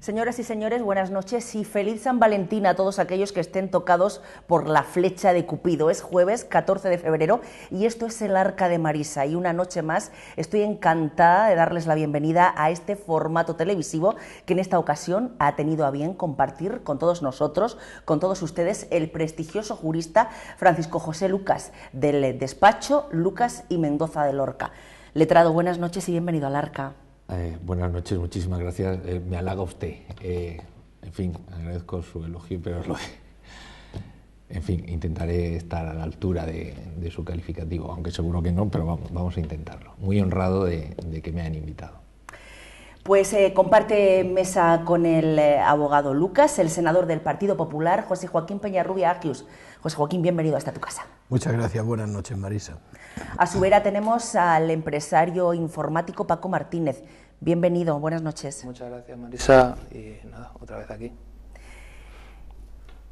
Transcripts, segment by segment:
Señoras y señores, buenas noches y feliz San Valentín a todos aquellos que estén tocados por la flecha de Cupido. Es jueves 14 de febrero y esto es el Arca de Marisa, y una noche más estoy encantada de darles la bienvenida a este formato televisivo que en esta ocasión ha tenido a bien compartir con todos nosotros, con todos ustedes, el prestigioso jurista Francisco José Lucas, del despacho Lucas y Mendoza de Lorca. Letrado, buenas noches y bienvenido al Arca. Buenas noches, muchísimas gracias. Me halaga usted. En fin, agradezco su elogio, pero en fin, intentaré estar a la altura de su calificativo, aunque seguro que no, pero vamos a intentarlo. Muy honrado de que me hayan invitado. Pues comparte mesa con el abogado Lucas, el senador del Partido Popular, José Joaquín Peñarrubia Agius. José Joaquín, bienvenido hasta tu casa. Muchas gracias, buenas noches, Marisa. A su vera tenemos al empresario informático Paco Martínez. Bienvenido, buenas noches. Muchas gracias, Marisa, y nada, otra vez aquí.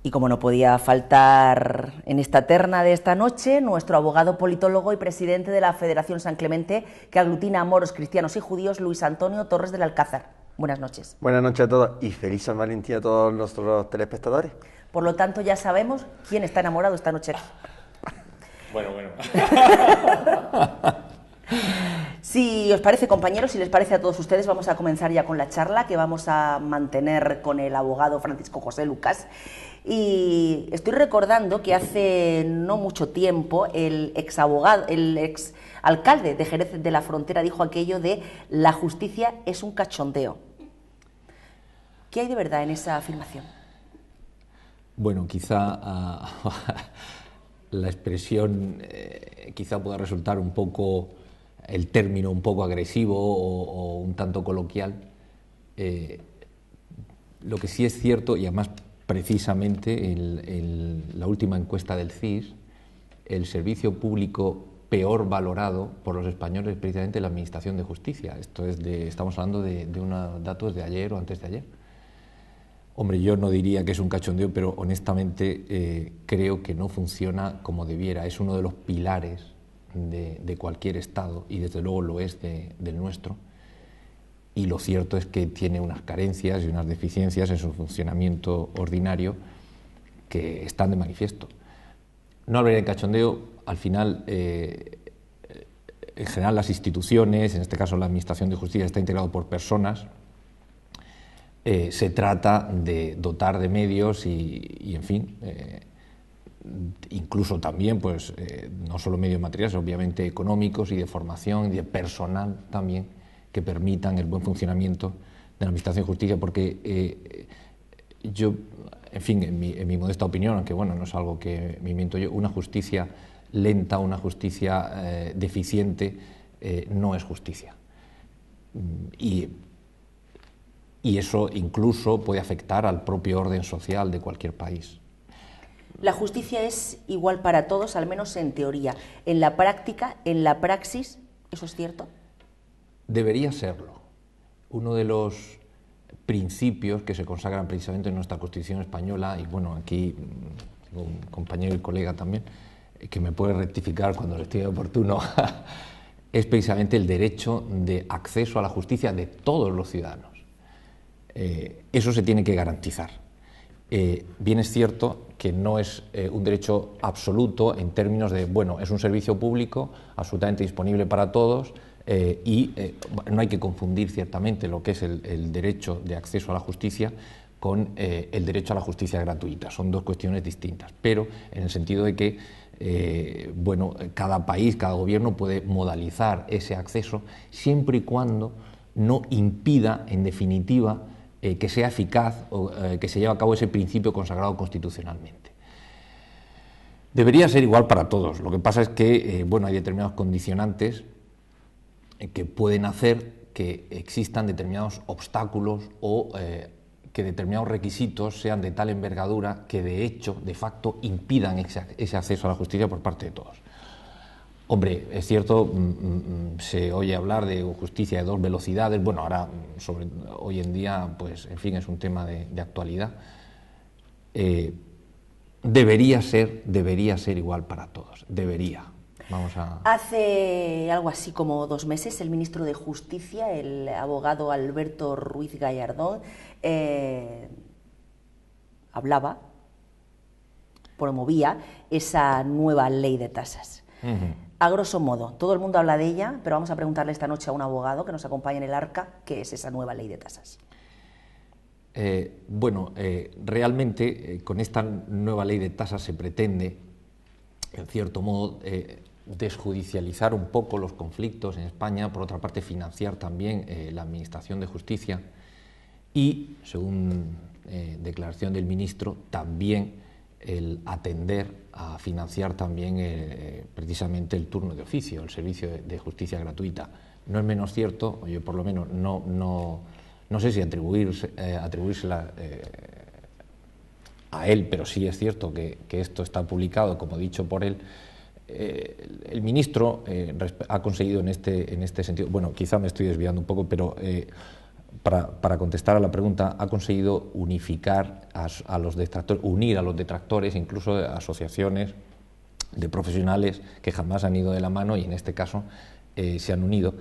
Y como no podía faltar en esta terna de esta noche, nuestro abogado politólogo y presidente de la Federación San Clemente, que aglutina a moros, cristianos y judíos, Luis Antonio Torres del Alcázar. Buenas noches. Buenas noches a todos y feliz San Valentín a todos nuestros telespectadores. Por lo tanto, ya sabemos quién está enamorado esta noche. Bueno. Si os parece, compañeros, si les parece a todos ustedes, vamos a comenzar ya con la charla que vamos a mantener con el abogado Francisco José Lucas. Y estoy recordando que hace no mucho tiempo el ex alcalde de Jerez de la Frontera dijo aquello de la justicia es un cachondeo. ¿Qué hay de verdad en esa afirmación? Bueno, quizá la expresión quizá pueda resultar un poco, el término un poco agresivo o un tanto coloquial. Lo que sí es cierto, y además precisamente la última encuesta del CIS, el servicio público peor valorado por los españoles es precisamente la Administración de Justicia. Estamos hablando de unos datos de ayer o antes de ayer. Hombre, yo no diría que es un cachondeo, pero honestamente creo que no funciona como debiera. Es uno de los pilares de cualquier Estado y desde luego lo es del nuestro. Y lo cierto es que tiene unas carencias y unas deficiencias en su funcionamiento ordinario que están de manifiesto. No hablaré de cachondeo, al final, en general las instituciones, en este caso la Administración de Justicia, está integrado por personas. Se trata de dotar de medios y en fin, incluso también, pues, no solo medios materiales, obviamente económicos y de formación y de personal también, que permitan el buen funcionamiento de la Administración de Justicia, porque yo, en fin, en mi modesta opinión, aunque bueno, no es algo que me invento yo, una justicia lenta, una justicia deficiente, no es justicia. Y eso incluso puede afectar al propio orden social de cualquier país. La justicia es igual para todos, al menos en teoría. En la práctica, en la praxis, ¿eso es cierto? Debería serlo. Uno de los principios que se consagran precisamente en nuestra Constitución española, y bueno, aquí tengo un compañero y colega también, que me puede rectificar cuando le esté oportuno, es precisamente el derecho de acceso a la justicia de todos los ciudadanos. Eso se tiene que garantizar. Bien es cierto que no es un derecho absoluto en términos de, bueno, es un servicio público absolutamente disponible para todos y no hay que confundir ciertamente lo que es el derecho de acceso a la justicia con el derecho a la justicia gratuita. Son dos cuestiones distintas, pero en el sentido de que bueno, cada país, cada gobierno puede modalizar ese acceso siempre y cuando no impida, en definitiva, que sea eficaz o que se lleve a cabo ese principio consagrado constitucionalmente. Debería ser igual para todos. Lo que pasa es que bueno, hay determinados condicionantes que pueden hacer que existan determinados obstáculos o que determinados requisitos sean de tal envergadura que de hecho, de facto, impidan ese acceso a la justicia por parte de todos. Hombre, es cierto, se oye hablar de justicia de dos velocidades. Bueno, ahora, hoy en día, pues, en fin, es un tema de actualidad. debería ser igual para todos, debería. Hace algo así como 2 meses, el ministro de Justicia, el abogado Alberto Ruiz Gallardón, promovía esa nueva ley de tasas. A grosso modo, todo el mundo habla de ella, pero vamos a preguntarle esta noche a un abogado que nos acompaña en el Arca qué es esa nueva ley de tasas. Realmente con esta nueva ley de tasas se pretende, en cierto modo, desjudicializar un poco los conflictos en España, por otra parte financiar también la administración de justicia y, según declaración del ministro, también el atender a financiar también precisamente el turno de oficio, el servicio de justicia gratuita. No es menos cierto, yo por lo menos no sé si atribuírsela a él, pero sí es cierto que esto está publicado, como dicho por él. El ministro ha conseguido en este sentido, bueno, quizá me estoy desviando un poco, pero para contestar a la pregunta, ha conseguido unificar a los detractores, unir a los detractores, incluso de asociaciones de profesionales que jamás han ido de la mano y en este caso se han unido.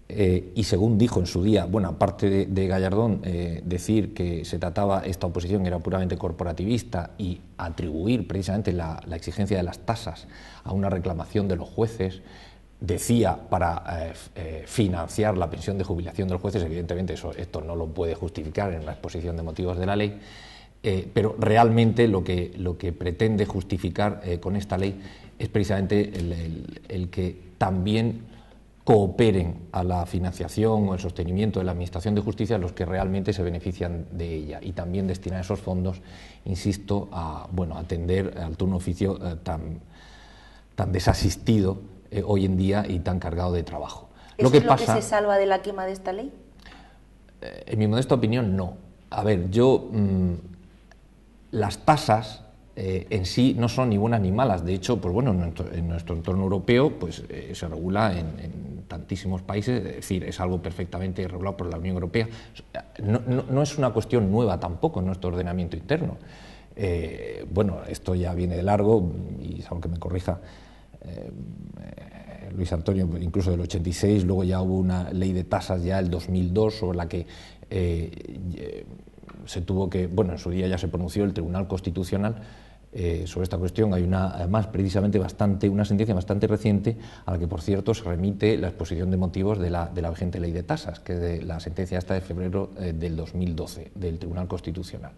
Y según dijo en su día, bueno, aparte de Gallardón, decir que se trataba, esta oposición era puramente corporativista y atribuir precisamente la exigencia de las tasas a una reclamación de los jueces, decía para financiar la pensión de jubilación de los jueces. Evidentemente esto no lo puede justificar en la exposición de motivos de la ley, pero realmente lo que pretende justificar con esta ley es precisamente el que también cooperen a la financiación o el sostenimiento de la Administración de Justicia los que realmente se benefician de ella, y también destinar esos fondos, insisto, a atender al turno oficio tan desasistido hoy en día y tan cargado de trabajo. ¿Eso es lo que se salva de la quema de esta ley? En mi modesta opinión, no. A ver, las tasas en sí no son ni buenas ni malas. De hecho, pues bueno, en nuestro entorno europeo pues se regula en tantísimos países, es decir, es algo perfectamente regulado por la Unión Europea. No es una cuestión nueva tampoco en nuestro ordenamiento interno. Bueno, esto ya viene de largo, y aunque me corrija Luis Antonio, incluso del 86, luego ya hubo una ley de tasas ya el 2002 sobre la que se tuvo que, bueno, en su día ya se pronunció el Tribunal Constitucional sobre esta cuestión. Hay además precisamente una sentencia bastante reciente, a la que por cierto se remite la exposición de motivos de la vigente ley de tasas, que es de la sentencia esta de febrero del 2012 del Tribunal Constitucional.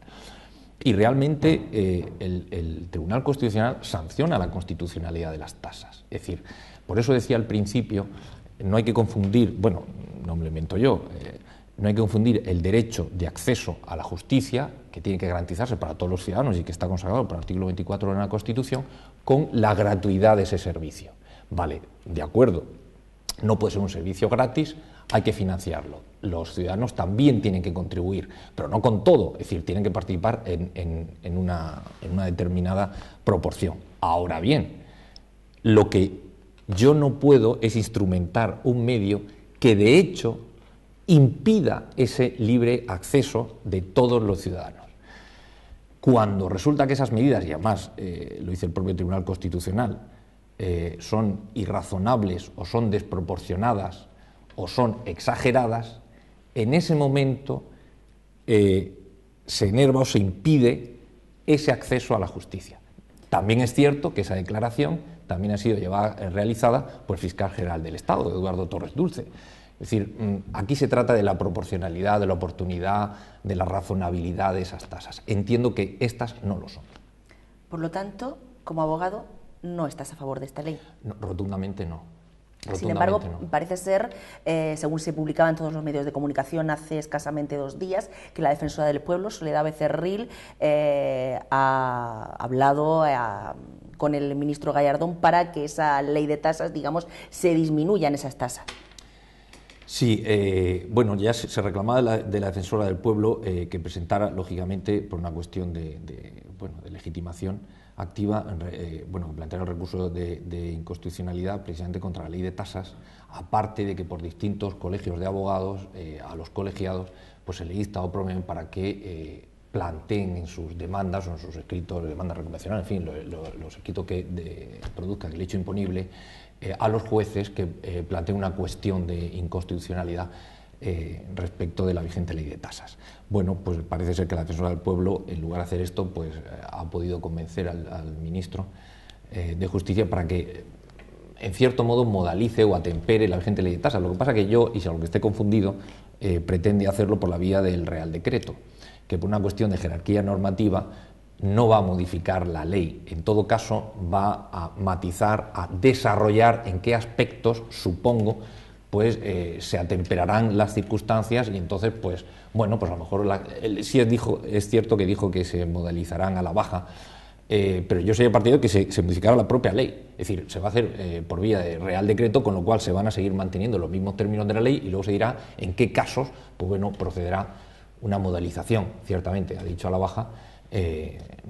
Y realmente el Tribunal Constitucional sanciona la constitucionalidad de las tasas. Es decir, por eso decía al principio, no hay que confundir, bueno, no me lo invento yo, no hay que confundir el derecho de acceso a la justicia, que tiene que garantizarse para todos los ciudadanos y que está consagrado por el artículo 24 de la Constitución, con la gratuidad de ese servicio. Vale, de acuerdo, no puede ser un servicio gratis, hay que financiarlo. Los ciudadanos también tienen que contribuir, pero no con todo, es decir, tienen que participar en una determinada proporción. Ahora bien, lo que yo no puedo es instrumentar un medio que de hecho impida ese libre acceso de todos los ciudadanos. Cuando resulta que esas medidas, y además lo dice el propio Tribunal Constitucional, son irrazonables o son desproporcionadas o son exageradas, en ese momento se enerva o se impide ese acceso a la justicia. También es cierto que esa declaración también ha sido realizada por el fiscal general del Estado, Eduardo Torres Dulce. Es decir, aquí se trata de la proporcionalidad, de la oportunidad, de la razonabilidad de esas tasas. Entiendo que estas no lo son. Por lo tanto, como abogado, no estás a favor de esta ley. No, rotundamente no. Sin embargo, parece ser, según se publicaba en todos los medios de comunicación hace escasamente 2 días, que la defensora del pueblo, Soledad Becerril, ha hablado con el ministro Gallardón para que esa ley de tasas, digamos, se disminuyan esas tasas. Sí, bueno, ya se reclamaba de la defensora del pueblo que presentara, lógicamente, por una cuestión de legitimación activa, plantear el recurso de inconstitucionalidad precisamente contra la ley de tasas, aparte de que por distintos colegios de abogados a los colegiados pues se le insta o promueven para que planteen en sus demandas o en sus escritos de demanda reconvencional, en fin, los escritos que produzcan el hecho imponible, a los jueces que planteen una cuestión de inconstitucionalidad respecto de la vigente ley de tasas. Bueno, pues parece ser que la defensora del pueblo, en lugar de hacer esto, pues ha podido convencer al ministro de Justicia para que, en cierto modo, modalice o atempere la vigente ley de tasas. Lo que pasa que yo, y si algo que esté confundido, pretende hacerlo por la vía del Real Decreto, que por una cuestión de jerarquía normativa no va a modificar la ley, en todo caso va a matizar, a desarrollar en qué aspectos, supongo, pues se atemperarán las circunstancias y entonces, pues, bueno, pues a lo mejor sí es cierto que dijo que se modalizarán a la baja, pero yo soy partidario de que se modificará la propia ley, es decir, se va a hacer por vía de Real Decreto, con lo cual se van a seguir manteniendo los mismos términos de la ley y luego se dirá en qué casos, pues bueno, procederá una modalización, ciertamente, ha dicho a la baja,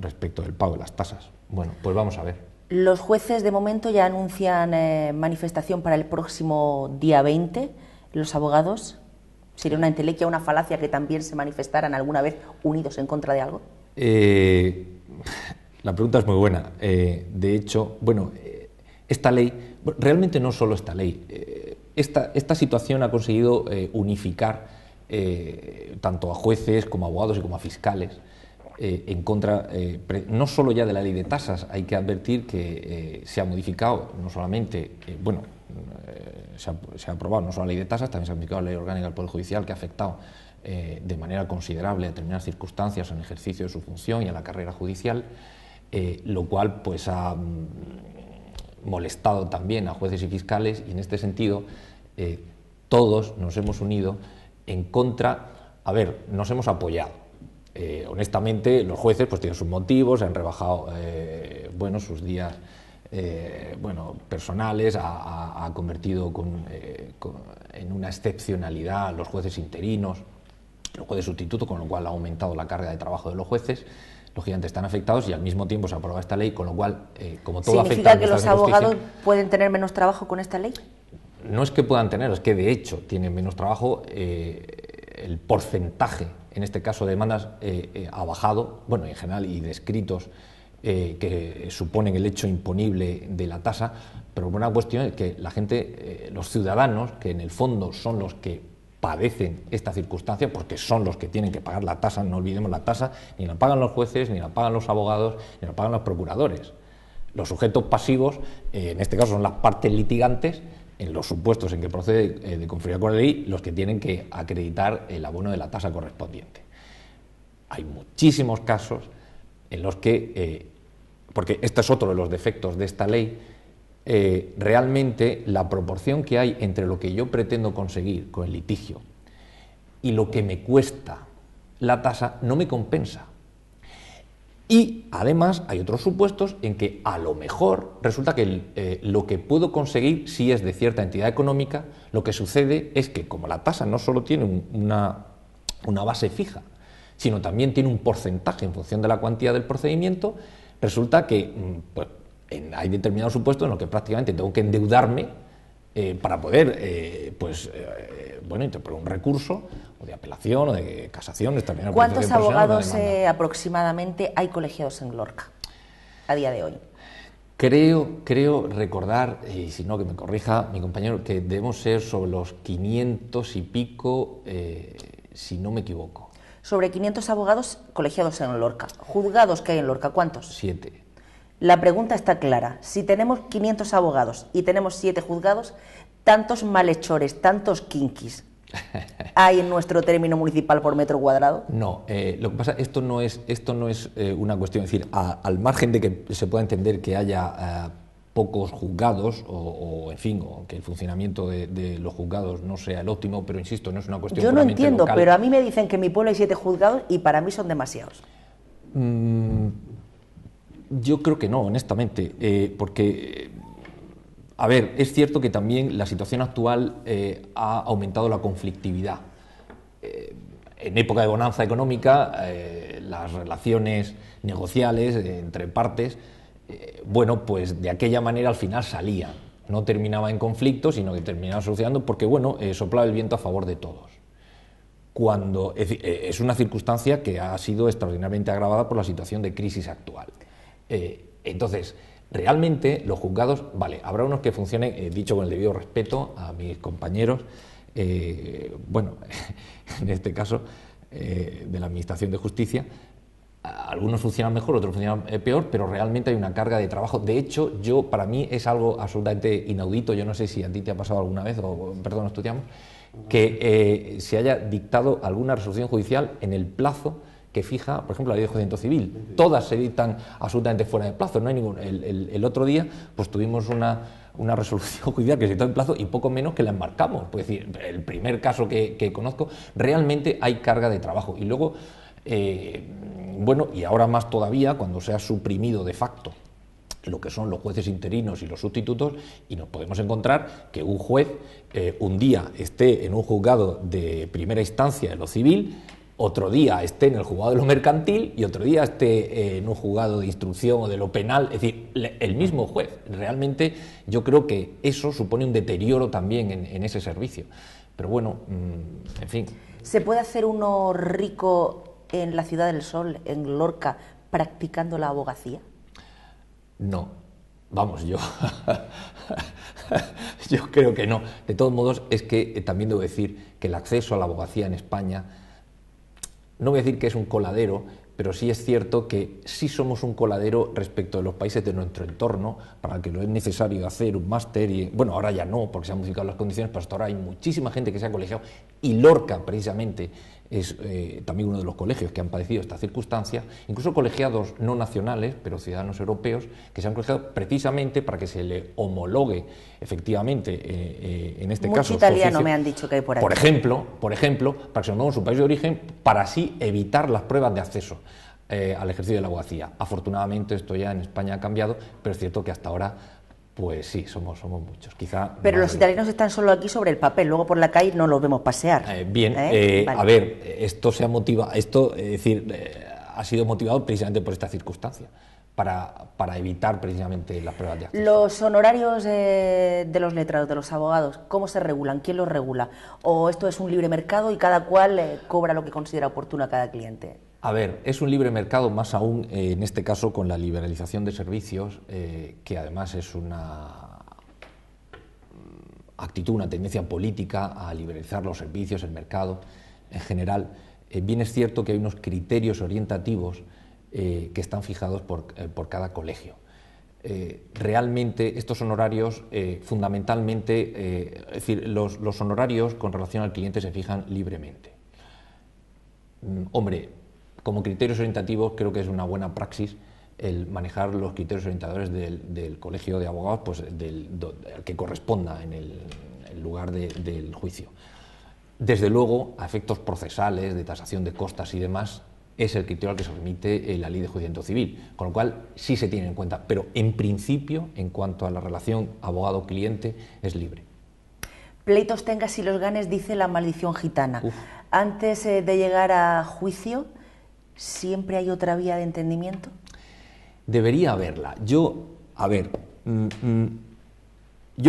respecto del pago de las tasas. Bueno, pues vamos a ver. Los jueces de momento ya anuncian manifestación para el próximo día 20. Los abogados, ¿sería una entelequia, una falacia que también se manifestaran alguna vez unidos en contra de algo? La pregunta es muy buena. De hecho, bueno, esta ley, realmente no solo esta ley, esta situación ha conseguido unificar tanto a jueces como a abogados y como a fiscales en contra, no solo ya de la ley de tasas. Hay que advertir que se ha modificado no solamente, se ha aprobado no solo la ley de tasas, también se ha modificado la ley orgánica del Poder Judicial, que ha afectado de manera considerable a determinadas circunstancias en ejercicio de su función y a la carrera judicial, lo cual pues ha molestado también a jueces y fiscales, y en este sentido todos nos hemos unido en contra, nos hemos apoyado. Honestamente, los jueces pues tienen sus motivos, han rebajado sus días personales, ha convertido en una excepcionalidad a los jueces interinos, los jueces sustitutos, con lo cual ha aumentado la carga de trabajo de los jueces. Los gigantes están afectados y al mismo tiempo se aprueba esta ley, con lo cual, como todo afecta... ¿Significa que los abogados pueden tener menos trabajo con esta ley? No es que puedan tener, es que de hecho tienen menos trabajo. El porcentaje, en este caso de demandas, ha bajado, bueno, en general, y de escritos que suponen el hecho imponible de la tasa, pero por una cuestión es que la gente, los ciudadanos, que en el fondo son los que padecen esta circunstancia, porque son los que tienen que pagar la tasa, no olvidemos la tasa, ni la pagan los jueces, ni la pagan los abogados, ni la pagan los procuradores. Los sujetos pasivos, en este caso, son las partes litigantes, en los supuestos en que procede de conformidad con la ley, los que tienen que acreditar el abono de la tasa correspondiente. Hay muchísimos casos en los que, porque este es otro de los defectos de esta ley, realmente la proporción que hay entre lo que yo pretendo conseguir con el litigio y lo que me cuesta la tasa no me compensa. Y además hay otros supuestos en que a lo mejor resulta que lo que puedo conseguir, si es de cierta entidad económica, lo que sucede es que como la tasa no solo tiene una base fija, sino también tiene un porcentaje en función de la cuantía del procedimiento, resulta que hay determinados supuestos en los que prácticamente tengo que endeudarme para poder interponer un recurso o de apelación o de casación. ¿Cuántos abogados aproximadamente hay colegiados en Lorca a día de hoy? Creo recordar, y si no que me corrija mi compañero, que debemos ser sobre los 500 y pico, si no me equivoco. Sobre 500 abogados colegiados en Lorca. ¿Juzgados que hay en Lorca? ¿Cuántos? 7. La pregunta está clara. Si tenemos 500 abogados y tenemos 7 juzgados, tantos malhechores, tantos kinkis, ¿hay en nuestro término municipal por metro cuadrado? No, lo que pasa, esto no es una cuestión, es decir, al margen de que se pueda entender que haya pocos juzgados o que el funcionamiento de los juzgados no sea el óptimo, pero insisto, no es una cuestión puramente local. Yo no entiendo, local. Pero a mí me dicen que en mi pueblo hay 7 juzgados y para mí son demasiados. Yo creo que no, honestamente, porque, es cierto que también la situación actual ha aumentado la conflictividad. En época de bonanza económica, las relaciones negociales entre partes, pues de aquella manera al final salían. No terminaba en conflicto, sino que terminaba solucionando porque, soplaba el viento a favor de todos. cuando es una circunstancia que ha sido extraordinariamente agravada por la situación de crisis actual. Entonces, realmente los juzgados, vale, habrá unos que funcionen, dicho con el debido respeto a mis compañeros, bueno, en este caso de la Administración de Justicia, algunos funcionan mejor, otros funcionan peor, pero realmente hay una carga de trabajo. De hecho, para mí es algo absolutamente inaudito, yo no sé si a ti te ha pasado alguna vez, o perdón, estudiamos, que se haya dictado alguna resolución judicial en el plazo que fija, por ejemplo, la ley de enjuiciamiento civil. Todas se dictan absolutamente fuera de plazo, no hay ningún. El otro día pues tuvimos una resolución judicial que se dictó en plazo y poco menos que la enmarcamos. Es decir, el primer caso que conozco, realmente hay carga de trabajo. Y luego, bueno, y ahora más todavía, cuando se ha suprimido de facto lo que son los jueces interinos y los sustitutos, y nos podemos encontrar que un juez un día esté en un juzgado de primera instancia de lo civil, otro día esté en el juzgado de lo mercantil y otro día esté en un juzgado de instrucción o de lo penal, es decir, el mismo juez. Realmente yo creo que eso supone un deterioro también en ese servicio. Pero bueno, en fin. ¿Se puede hacer uno rico en la Ciudad del Sol, en Lorca, practicando la abogacía? No, vamos, yo creo que no. De todos modos, es que también debo decir que el acceso a la abogacía en España, no voy a decir que es un coladero, pero sí es cierto que sí somos un coladero respecto de los países de nuestro entorno, para el que lo es necesario hacer un máster, y bueno, ahora ya no, porque se han modificado las condiciones, pero hasta ahora hay muchísima gente que se ha colegiado, y Lorca, precisamente, es también uno de los colegios que han padecido esta circunstancia, incluso colegiados no nacionales, pero ciudadanos europeos, que se han colegiado precisamente para que se le homologue efectivamente, en este caso, mucho italiano me han dicho que hay por ahí. Por ejemplo, para que se homologue en su país de origen, para así evitar las pruebas de acceso al ejercicio de la abogacía. Afortunadamente esto ya en España ha cambiado, pero es cierto que hasta ahora, pues sí, somos muchos. Quizá pero los italianos están solo aquí sobre el papel, luego por la calle no los vemos pasear. Vale. A ver, esto ha sido motivado precisamente por esta circunstancia, para evitar precisamente las pruebas de acceso. Los honorarios de los letrados, de los abogados, ¿cómo se regulan? ¿Quién los regula? ¿O esto es un libre mercado y cada cual cobra lo que considera oportuno a cada cliente? A ver, es un libre mercado, más aún en este caso con la liberalización de servicios, que además es una actitud, una tendencia política a liberalizar los servicios, el mercado en general. Bien es cierto que hay unos criterios orientativos que están fijados por cada colegio. Realmente estos honorarios, fundamentalmente, es decir, los honorarios con relación al cliente se fijan libremente. Hombre, como criterios orientativos creo que es una buena praxis el manejar los criterios orientadores del colegio de abogados, pues al que corresponda en el lugar del juicio. Desde luego, a efectos procesales, de tasación de costas y demás, es el criterio al que se remite la ley de enjuiciamiento civil, con lo cual sí se tiene en cuenta, pero en principio, en cuanto a la relación abogado-cliente, es libre. Pleitos tengas y los ganes, dice la maldición gitana. Antes de llegar a juicio, ¿siempre hay otra vía de entendimiento? Debería haberla. Yo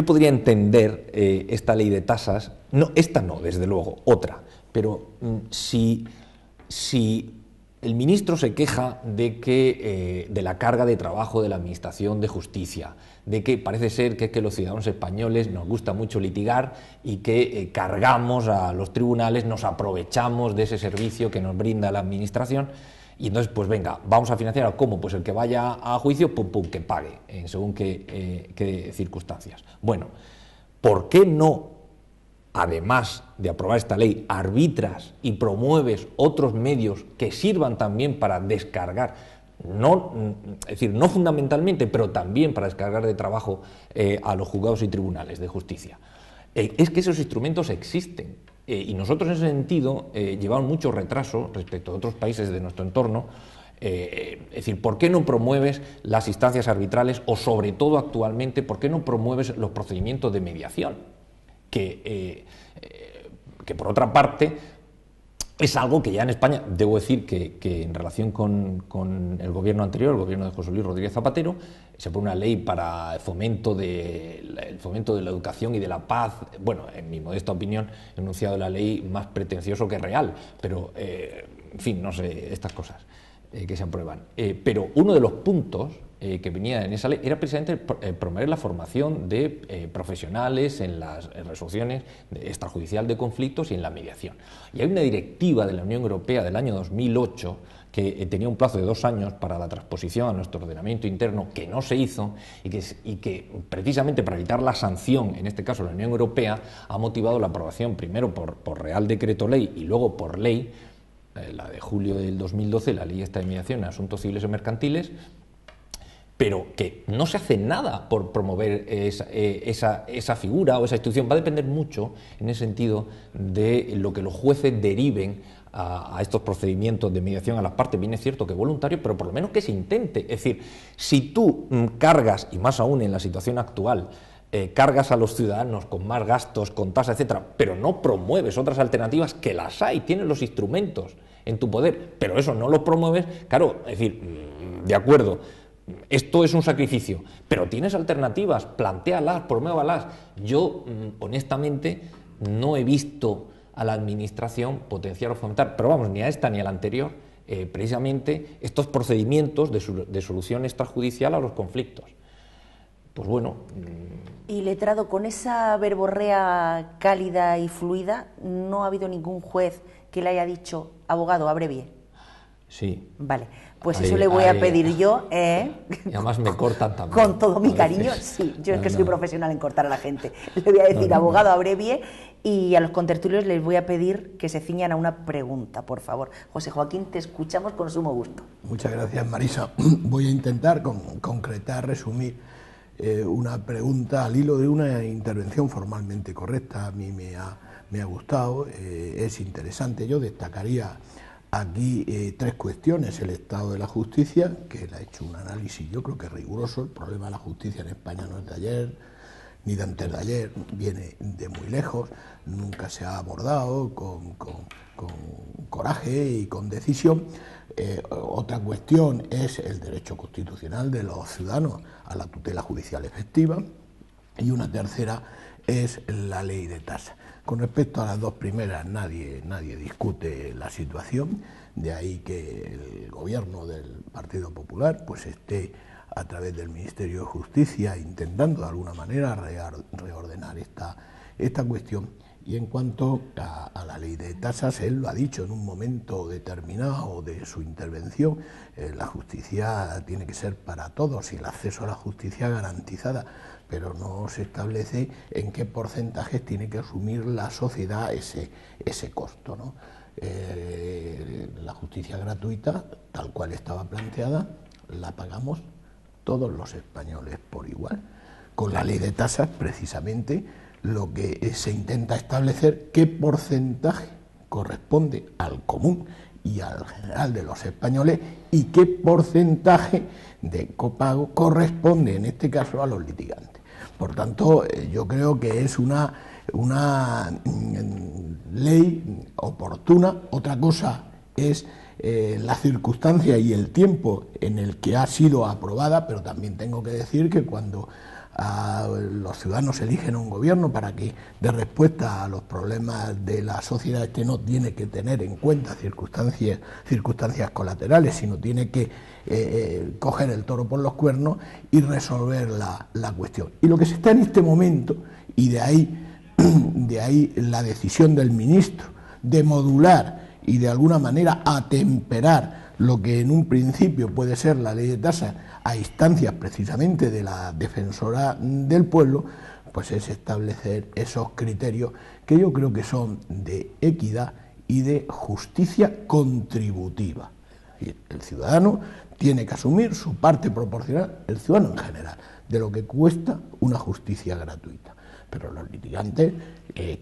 podría entender esta ley de tasas, no, esta no, desde luego, otra, pero si el ministro se queja de la carga de trabajo de la Administración de Justicia, de que parece ser que los ciudadanos españoles nos gusta mucho litigar y que cargamos a los tribunales, nos aprovechamos de ese servicio que nos brinda la Administración, y entonces, pues venga, vamos a financiar, ¿cómo? Pues el que vaya a juicio, que pague, según qué circunstancias. Bueno, ¿por qué no, además de aprobar esta ley, arbitras y promueves otros medios que sirvan también para descargar, es decir, no fundamentalmente, pero también para descargar de trabajo a los juzgados y tribunales de justicia? Es que esos instrumentos existen. Y nosotros en ese sentido llevamos mucho retraso respecto a otros países de nuestro entorno. Es decir, ¿por qué no promueves las instancias arbitrales o, sobre todo actualmente, por qué no promueves los procedimientos de mediación? Que por otra parte, es algo que ya en España, debo decir que en relación con el gobierno anterior, el gobierno de José Luis Rodríguez Zapatero, se pone una ley para el fomento de la educación y de la paz. Bueno, en mi modesta opinión, he enunciado la ley más pretencioso que real, pero, en fin, no sé, estas cosas que se aprueban. Pero uno de los puntos que venía en esa ley era precisamente promover la formación de profesionales en las resoluciones extrajudicial de conflictos y en la mediación. Y hay una directiva de la Unión Europea del año 2008 que tenía un plazo de 2 años para la transposición a nuestro ordenamiento interno, que no se hizo y que precisamente para evitar la sanción, en este caso la Unión Europea, ha motivado la aprobación primero por Real Decreto Ley y luego por ley, la de julio del 2012, la Ley esta de mediación en asuntos civiles y mercantiles, pero que no se hace nada por promover esa figura o esa institución. Va a depender mucho, en ese sentido, de lo que los jueces deriven a estos procedimientos de mediación a las partes. Bien es cierto que voluntario, pero por lo menos que se intente. Es decir, si tú cargas, y más aún en la situación actual, cargas a los ciudadanos con más gastos, con tasas, etcétera, pero no promueves otras alternativas, que las hay, tienes los instrumentos en tu poder, pero eso no lo promueves, claro, es decir, de acuerdo, esto es un sacrificio, pero tienes alternativas, plantéalas, promuévalas. Yo, honestamente, no he visto a la Administración potenciar o fomentar, pero vamos, ni a esta ni a la anterior, precisamente estos procedimientos de solución extrajudicial a los conflictos. Pues bueno. Y letrado, con esa verborrea cálida y fluida, ¿no ha habido ningún juez que le haya dicho, abogado, abrevie? Sí. Vale, pues eso le voy a pedir yo, Y además me cortan también. con todo mi cariño, sí, yo es que soy profesional en cortar a la gente. Le voy a decir, abogado, abrevie, y a los contertulios les voy a pedir que se ciñan a una pregunta, por favor. José Joaquín, te escuchamos con sumo gusto. Muchas gracias, Marisa. Voy a intentar concretar, resumir una pregunta al hilo de una intervención formalmente correcta. A mí me ha gustado, es interesante. Yo destacaría aquí 3 cuestiones. El estado de la justicia, que él ha hecho un análisis, yo creo que riguroso. El problema de la justicia en España no es de ayer ni de antes de ayer, viene de muy lejos, nunca se ha abordado con coraje y con decisión. Otra cuestión es el derecho constitucional de los ciudadanos a la tutela judicial efectiva, y una tercera es la ley de tasa. Con respecto a las 2 primeras, nadie discute la situación, de ahí que el gobierno del Partido Popular pues esté a través del Ministerio de Justicia intentando de alguna manera reordenar esta cuestión. Y en cuanto a la ley de tasas, él lo ha dicho en un momento determinado de su intervención, la justicia tiene que ser para todos y el acceso a la justicia garantizada, pero no se establece en qué porcentajes tiene que asumir la sociedad ese costo, ¿no? La justicia gratuita, tal cual estaba planteada, la pagamos todos los españoles por igual. Con la ley de tasas, precisamente, lo que se intenta establecer qué porcentaje corresponde al común y al general de los españoles y qué porcentaje de copago corresponde, en este caso, a los litigantes. Por tanto, yo creo que es una ley oportuna. Otra cosa es la circunstancia y el tiempo en el que ha sido aprobada, pero también tengo que decir que cuando los ciudadanos eligen un gobierno para que dé respuesta a los problemas de la sociedad, no tiene que tener en cuenta circunstancias colaterales, sino tiene que coger el toro por los cuernos y resolver la cuestión. Y lo que se está en este momento, y de ahí la decisión del ministro de modular y de alguna manera atemperar lo que en un principio puede ser la ley de tasas a instancias precisamente de la defensora del pueblo, pues es establecer esos criterios que yo creo que son de equidad y de justicia contributiva. El ciudadano tiene que asumir su parte proporcional, el ciudadano en general, de lo que cuesta una justicia gratuita. Pero los litigantes,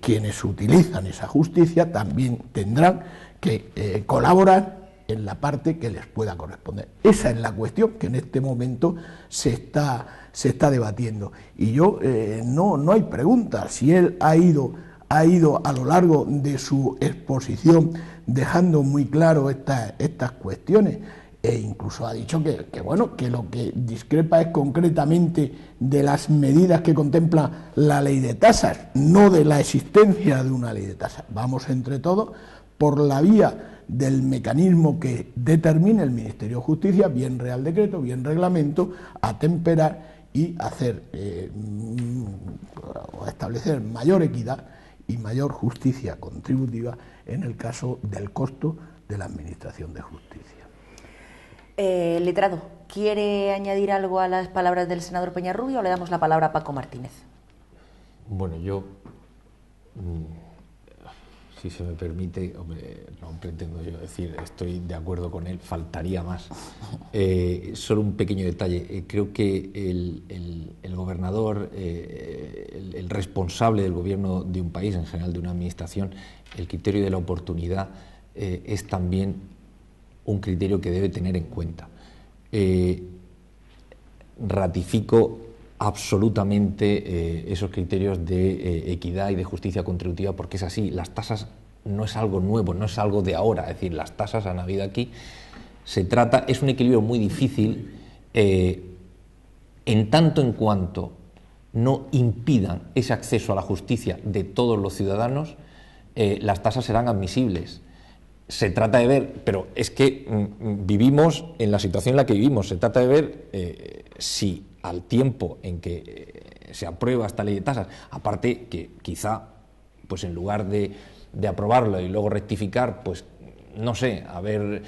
quienes utilizan esa justicia, también tendrán que colaborar en la parte que les pueda corresponder. Esa es la cuestión que en este momento se está debatiendo. Y yo no hay pregunta. Si él ha ido ha ido a lo largo de su exposición dejando muy claro estas cuestiones, e incluso ha dicho que lo que discrepa es concretamente de las medidas que contempla la ley de tasas, no de la existencia de una ley de tasas. Vamos entre todos por la vía del mecanismo que determine el Ministerio de Justicia, bien Real Decreto, bien Reglamento, a temperar y hacer o establecer mayor equidad y mayor justicia contributiva en el caso del costo de la Administración de Justicia. Letrado, ¿quiere añadir algo a las palabras del senador Peñarrubia o le damos la palabra a Paco Martínez? Bueno, yo, si se me permite, hombre, no pretendo yo decir, estoy de acuerdo con él, faltaría más. Solo un pequeño detalle, creo que el gobernador, el responsable del gobierno de un país, en general de una administración, el criterio de la oportunidad es también un criterio que debe tener en cuenta. Ratifico absolutamente esos criterios de equidad y de justicia contributiva, porque es así. Las tasas no es algo nuevo, no es algo de ahora, es decir, las tasas han habido aquí. Es un equilibrio muy difícil en tanto en cuanto no impidan ese acceso a la justicia de todos los ciudadanos, las tasas serán admisibles. Se trata de ver, pero es que vivimos en la situación en la que vivimos, se trata de ver si al tiempo en que se aprueba esta ley de tasas, aparte que quizá, pues en lugar de aprobarlo y luego rectificar, pues no sé, a ver,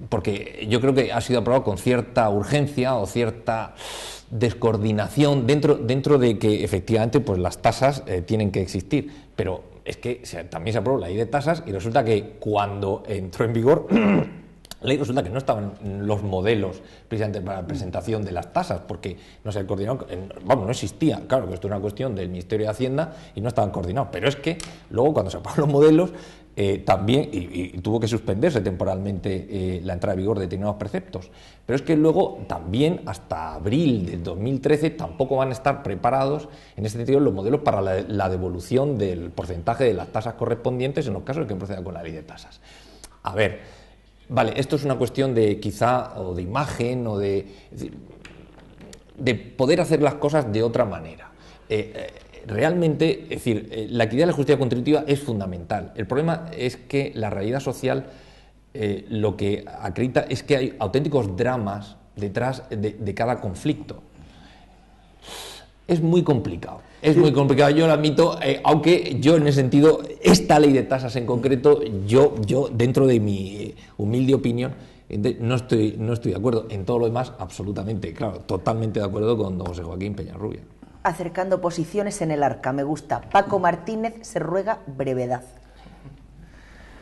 porque yo creo que ha sido aprobado con cierta urgencia o cierta descoordinación dentro de que efectivamente pues las tasas tienen que existir, pero es que también se aprobó la ley de tasas y resulta que cuando entró en vigor la ley resulta que no estaban los modelos precisamente para la presentación de las tasas, porque no se coordinó, no existía, claro que esto es una cuestión del Ministerio de Hacienda y no estaban coordinados, pero es que luego cuando se aprobaron los modelos también, y tuvo que suspenderse temporalmente la entrada en vigor de determinados preceptos, pero es que luego también hasta abril del 2013 tampoco van a estar preparados en este sentido los modelos para la devolución del porcentaje de las tasas correspondientes en los casos en que proceda con la ley de tasas. A ver, vale, esto es una cuestión de quizá o de imagen o de poder hacer las cosas de otra manera. Realmente, es decir, la equidad y la justicia contributiva es fundamental. El problema es que la realidad social lo que acredita es que hay auténticos dramas detrás de cada conflicto. Es muy complicado. Es muy complicado, yo lo admito, aunque yo en ese sentido, esta ley de tasas en concreto, yo dentro de mi humilde opinión, no estoy de acuerdo. En todo lo demás, absolutamente, claro, totalmente de acuerdo con don José Joaquín Peñarrubia. Acercando posiciones en el arca, me gusta. Paco Martínez se ruega brevedad.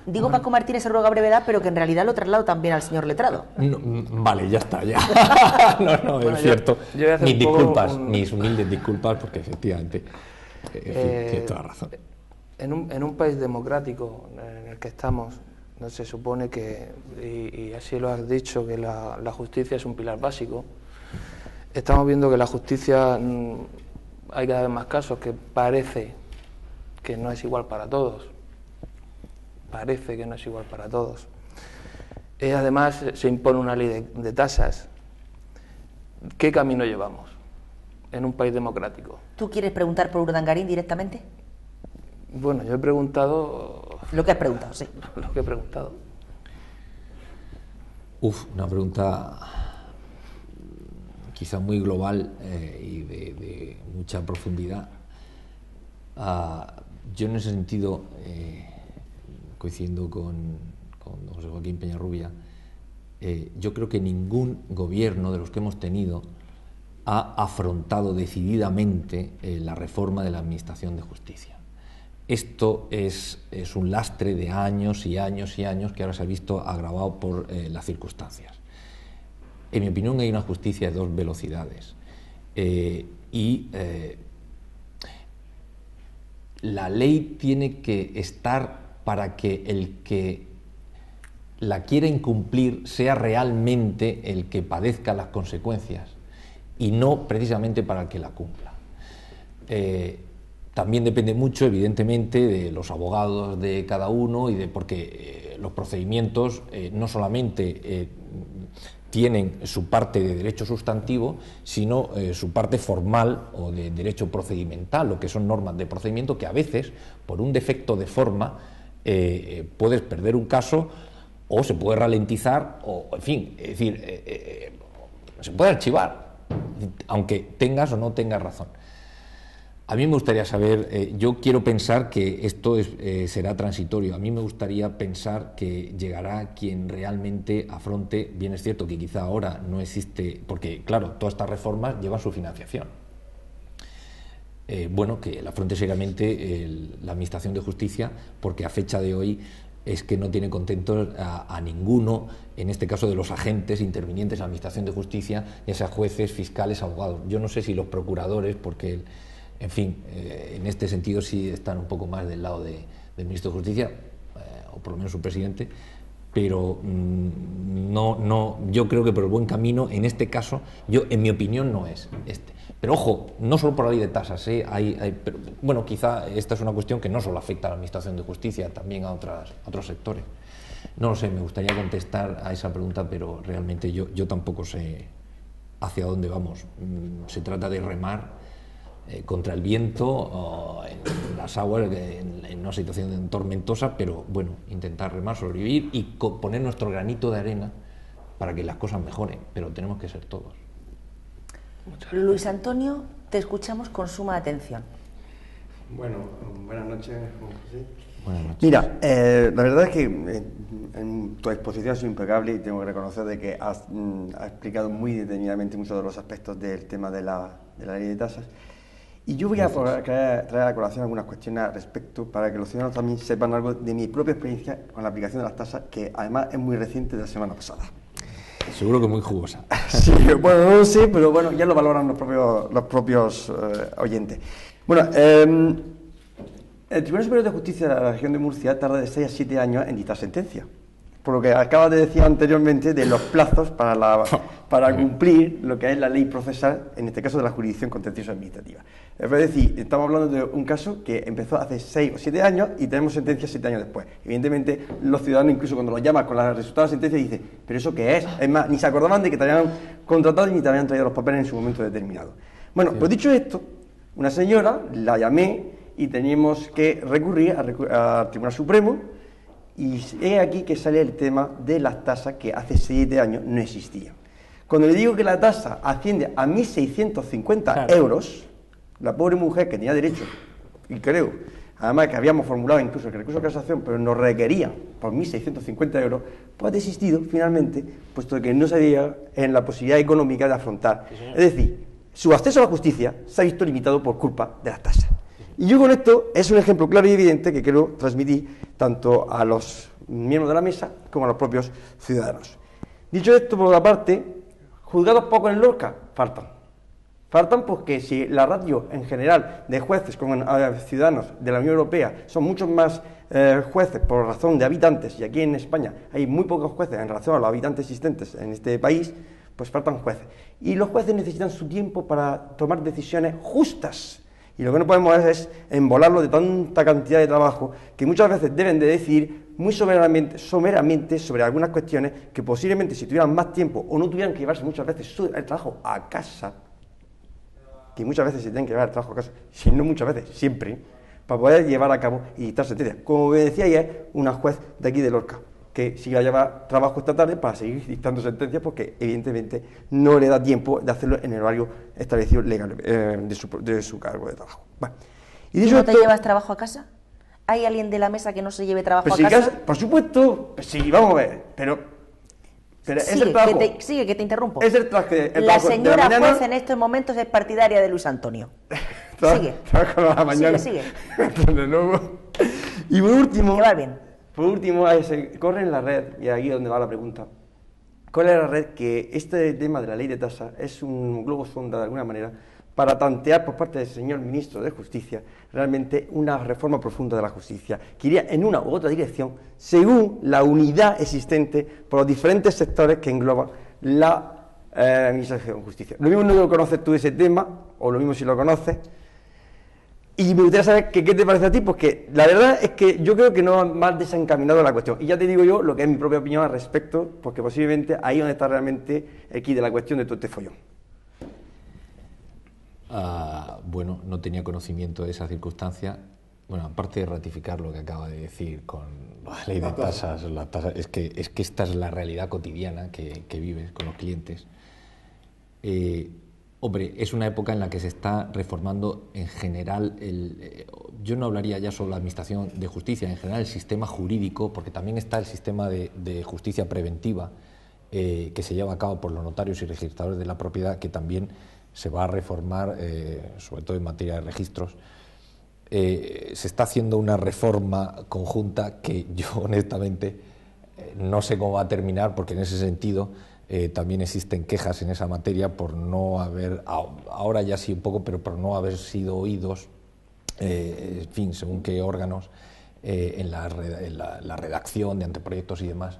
Digo Paco Martínez se ruega brevedad, pero que en realidad lo traslado también al señor Letrado. No, vale, ya está, ya. No, es cierto. Mis disculpas, mis humildes disculpas, porque efectivamente tiene toda razón. En un país democrático en el que estamos, no se supone que, y así lo has dicho, que la justicia es un pilar básico. Estamos viendo que la justicia, hay cada vez más casos que parece que no es igual para todos. Parece que no es igual para todos. Además, se impone una ley de tasas. ¿Qué camino llevamos en un país democrático? ¿Tú quieres preguntar por Urdangarín directamente? Bueno, yo he preguntado... Lo que has preguntado, sí. Lo que he preguntado. Una pregunta quizá muy global y de mucha profundidad. Yo en ese sentido, coincidiendo con don José Joaquín Peñarrubia, yo creo que ningún gobierno de los que hemos tenido ha afrontado decididamente la reforma de la Administración de Justicia. Esto es un lastre de años y años y años que ahora se ha visto agravado por las circunstancias. En mi opinión hay una justicia de dos velocidades la ley tiene que estar para que el que la quiera incumplir sea realmente el que padezca las consecuencias y no precisamente para el que la cumpla. También depende mucho, evidentemente, de los abogados de cada uno y de porque los procedimientos no solamente tienen su parte de derecho sustantivo, sino su parte formal o de derecho procedimental, lo que son normas de procedimiento que a veces, por un defecto de forma, puedes perder un caso o se puede ralentizar o, en fin, es decir, se puede archivar, aunque tengas o no tengas razón. A mí me gustaría saber, yo quiero pensar que esto será transitorio, a mí me gustaría pensar que llegará quien realmente afronte, bien es cierto que quizá ahora no existe, porque claro, todas estas reformas llevan su financiación. Bueno, que la afronte seriamente la Administración de Justicia, porque a fecha de hoy es que no tiene contentos a ninguno, en este caso de los agentes intervinientes en la Administración de Justicia, ya sea jueces, fiscales, abogados. Yo no sé si los procuradores, porque, en fin, en este sentido sí están un poco más del lado del Ministro de Justicia, o por lo menos su presidente, pero yo creo que por el buen camino, en este caso, en mi opinión, no es este. Pero ojo, no solo por la ley de tasas, pero, bueno, quizá esta es una cuestión que no solo afecta a la Administración de Justicia, también a otros sectores. No lo sé, me gustaría contestar a esa pregunta, pero realmente yo tampoco sé hacia dónde vamos. Se trata de remar contra el viento, en las aguas, en una situación tormentosa, pero bueno, intentar remar, sobrevivir y poner nuestro granito de arena para que las cosas mejoren, pero tenemos que ser todos. Luis Antonio, te escuchamos con suma atención. Bueno, buenas noches, Juan José. Buenas noches. Mira, la verdad es que en tu exposición ha sido impecable y tengo que reconocer de que has explicado muy detenidamente muchos de los aspectos del tema de la ley de tasas. Y yo voy a traer a colación algunas cuestiones al respecto para que los ciudadanos también sepan algo de mi propia experiencia con la aplicación de las tasas, que además es muy reciente, de la semana pasada. Seguro que muy jugosa. Sí, bueno, no lo sé, pero bueno, ya lo valoran los propios oyentes. Bueno, el Tribunal Superior de Justicia de la región de Murcia tarda de 6 a 7 años en dictar sentencia. Por lo que acabas de decir anteriormente de los plazos para cumplir lo que es la ley procesal, en este caso de la jurisdicción contenciosa administrativa. Es decir, estamos hablando de un caso que empezó hace 6 o 7 años y tenemos sentencia 7 años después. Evidentemente, los ciudadanos, incluso cuando los llaman con los resultados de la sentencia, dicen, ¿pero eso qué es? Es más, ni se acordaban de que te habían contratado ni te habían traído los papeles en su momento determinado. Bueno, pues dicho esto, una señora, la llamé y teníamos que recurrir al Tribunal Supremo. Y es aquí que sale el tema de las tasas que hace 7 años no existían. Cuando le digo que la tasa asciende a 1.650 euros, la pobre mujer que tenía derecho, y creo, además que habíamos formulado incluso el recurso de casación, pero nos requería por 1.650 euros, pues ha desistido finalmente, puesto que no se veía en la posibilidad económica de afrontar. Es decir, su acceso a la justicia se ha visto limitado por culpa de las tasas. Y yo con esto es un ejemplo claro y evidente que quiero transmitir tanto a los miembros de la mesa como a los propios ciudadanos. Dicho esto, por otra parte, juzgados pocos en Lorca, faltan. Faltan porque si la ratio en general de jueces con ciudadanos de la Unión Europea son muchos más jueces por razón de habitantes, y aquí en España hay muy pocos jueces en relación a los habitantes existentes en este país, pues faltan jueces. Y los jueces necesitan su tiempo para tomar decisiones justas. Y lo que no podemos es embolarlo de tanta cantidad de trabajo que muchas veces deben de decidir muy someramente sobre algunas cuestiones que posiblemente si tuvieran más tiempo o no tuvieran que llevarse muchas veces el trabajo a casa, que muchas veces se tienen que llevar el trabajo a casa, si no muchas veces, siempre, para poder llevar a cabo y dictar sentencias. Como me decía ayer una juez de aquí de Lorca, que sí va a llevar trabajo esta tarde para seguir dictando sentencias porque evidentemente no le da tiempo de hacerlo en el horario establecido legal de su cargo de trabajo. Bueno, y ¿Tú no te llevas trabajo a casa? ¿Hay alguien de la mesa que no se lleve trabajo pues a casa? Por supuesto, pues sí, vamos a ver, pero es el trabajo. Sigue, que te interrumpo. Es el trabajo. La señora juez en estos momentos es partidaria de Luis Antonio. Sigue. Trabajo a la mañana. Sigue. De nuevo. Y por último. Que va bien. Por último, se corre en la red, y aquí es donde va la pregunta, corre en la red que este tema de la ley de tasa es un globo sonda de alguna manera para tantear por parte del señor ministro de Justicia realmente una reforma profunda de la justicia, que iría en una u otra dirección según la unidad existente por los diferentes sectores que engloban la Administración de Justicia. Lo mismo no lo conoces tú ese tema, o lo mismo si lo conoces. Y me gustaría saber qué te parece a ti, porque la verdad es que yo creo que no ha más desencaminado la cuestión. Y ya te digo yo lo que es mi propia opinión al respecto, porque posiblemente ahí es donde está realmente el quid de la cuestión de todo este follón. Bueno, no tenía conocimiento de esa circunstancia. Bueno, aparte de ratificar lo que acaba de decir con la ley de tasas, es que esta es la realidad cotidiana que vives con los clientes. Hombre, es una época en la que se está reformando en general, yo no hablaría ya solo de la administración de justicia, en general el sistema jurídico, porque también está el sistema de justicia preventiva que se lleva a cabo por los notarios y registradores de la propiedad, que también se va a reformar, sobre todo en materia de registros. Se está haciendo una reforma conjunta que yo honestamente no sé cómo va a terminar, porque en ese sentido también existen quejas en esa materia por no haber, ahora ya sí un poco, pero por no haber sido oídos, en fin, según qué órganos, en la redacción de anteproyectos y demás.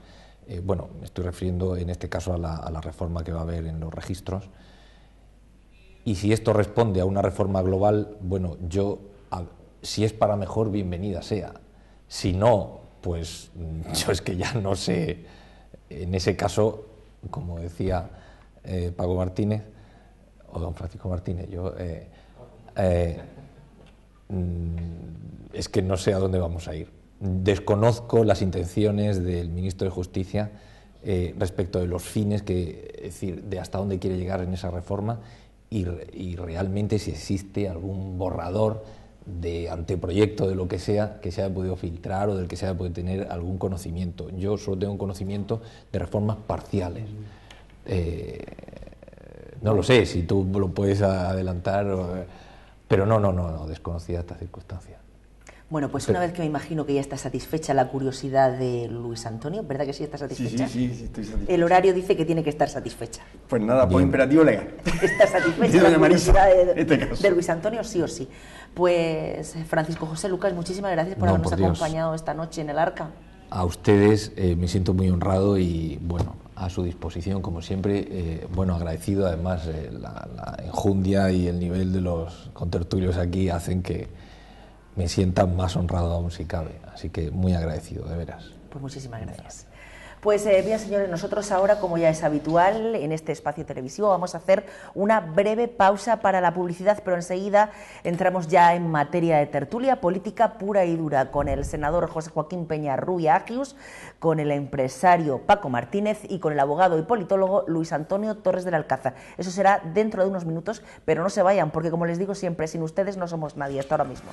Bueno, me estoy refiriendo en este caso a la reforma que va a haber en los registros. Y si esto responde a una reforma global, bueno, si es para mejor, bienvenida sea. Si no, pues yo es que ya no sé, en ese caso, como decía Paco Martínez, o don Francisco Martínez, es que no sé a dónde vamos a ir. Desconozco las intenciones del ministro de Justicia respecto de los fines, es decir, de hasta dónde quiere llegar en esa reforma y realmente si existe algún borrador de anteproyecto de lo que sea que se haya podido filtrar o del que se haya podido tener algún conocimiento. Yo solo tengo un conocimiento de reformas parciales. No lo sé si tú lo puedes adelantar, pero no, desconocida esta circunstancia. Bueno, pues una vez que me imagino que ya está satisfecha la curiosidad de Luis Antonio, ¿verdad que sí está satisfecha? Sí, estoy satisfecha. El horario dice que tiene que estar satisfecha. Pues nada, por imperativo legal. Está satisfecha la curiosidad de Luis Antonio, sí o sí. Pues Francisco José Lucas, muchísimas gracias por habernos acompañado esta noche en el Arca. A ustedes me siento muy honrado y bueno, a su disposición como siempre, bueno, agradecido además la enjundia y el nivel de los contertulios aquí hacen que me sienta más honrado aún si cabe, así que muy agradecido, de veras. Pues muchísimas gracias. Pues bien, señores, nosotros ahora, como ya es habitual en este espacio televisivo, vamos a hacer una breve pausa para la publicidad, pero enseguida entramos ya en materia de tertulia política pura y dura con el senador José Joaquín Peña Rubia Agius, con el empresario Paco Martínez y con el abogado y politólogo Luis Antonio Torres del Alcázar. Eso será dentro de unos minutos, pero no se vayan, porque como les digo siempre, sin ustedes no somos nadie hasta ahora mismo.